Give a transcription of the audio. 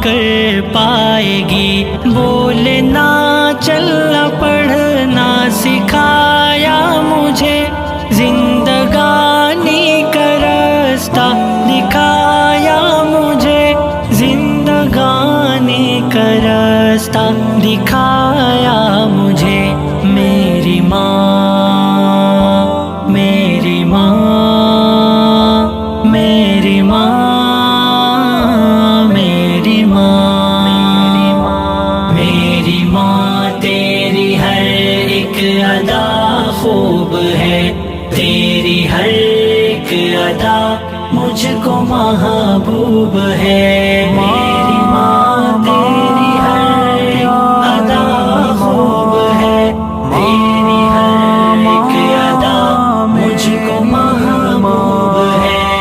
کر پائے گی، بولنا چلنا پڑھنا سکھایا مجھے، زندگانی کا راستہ دکھایا مجھے، زندگانی کا راستہ دکھایا مجھے۔ میری ماں، میری ماں، میری ماں، میری ماں، میری ماں تیری ہر ایک ادا خوب ہے، تیری ہر ایک ادا مجھ کو محبوب ہے۔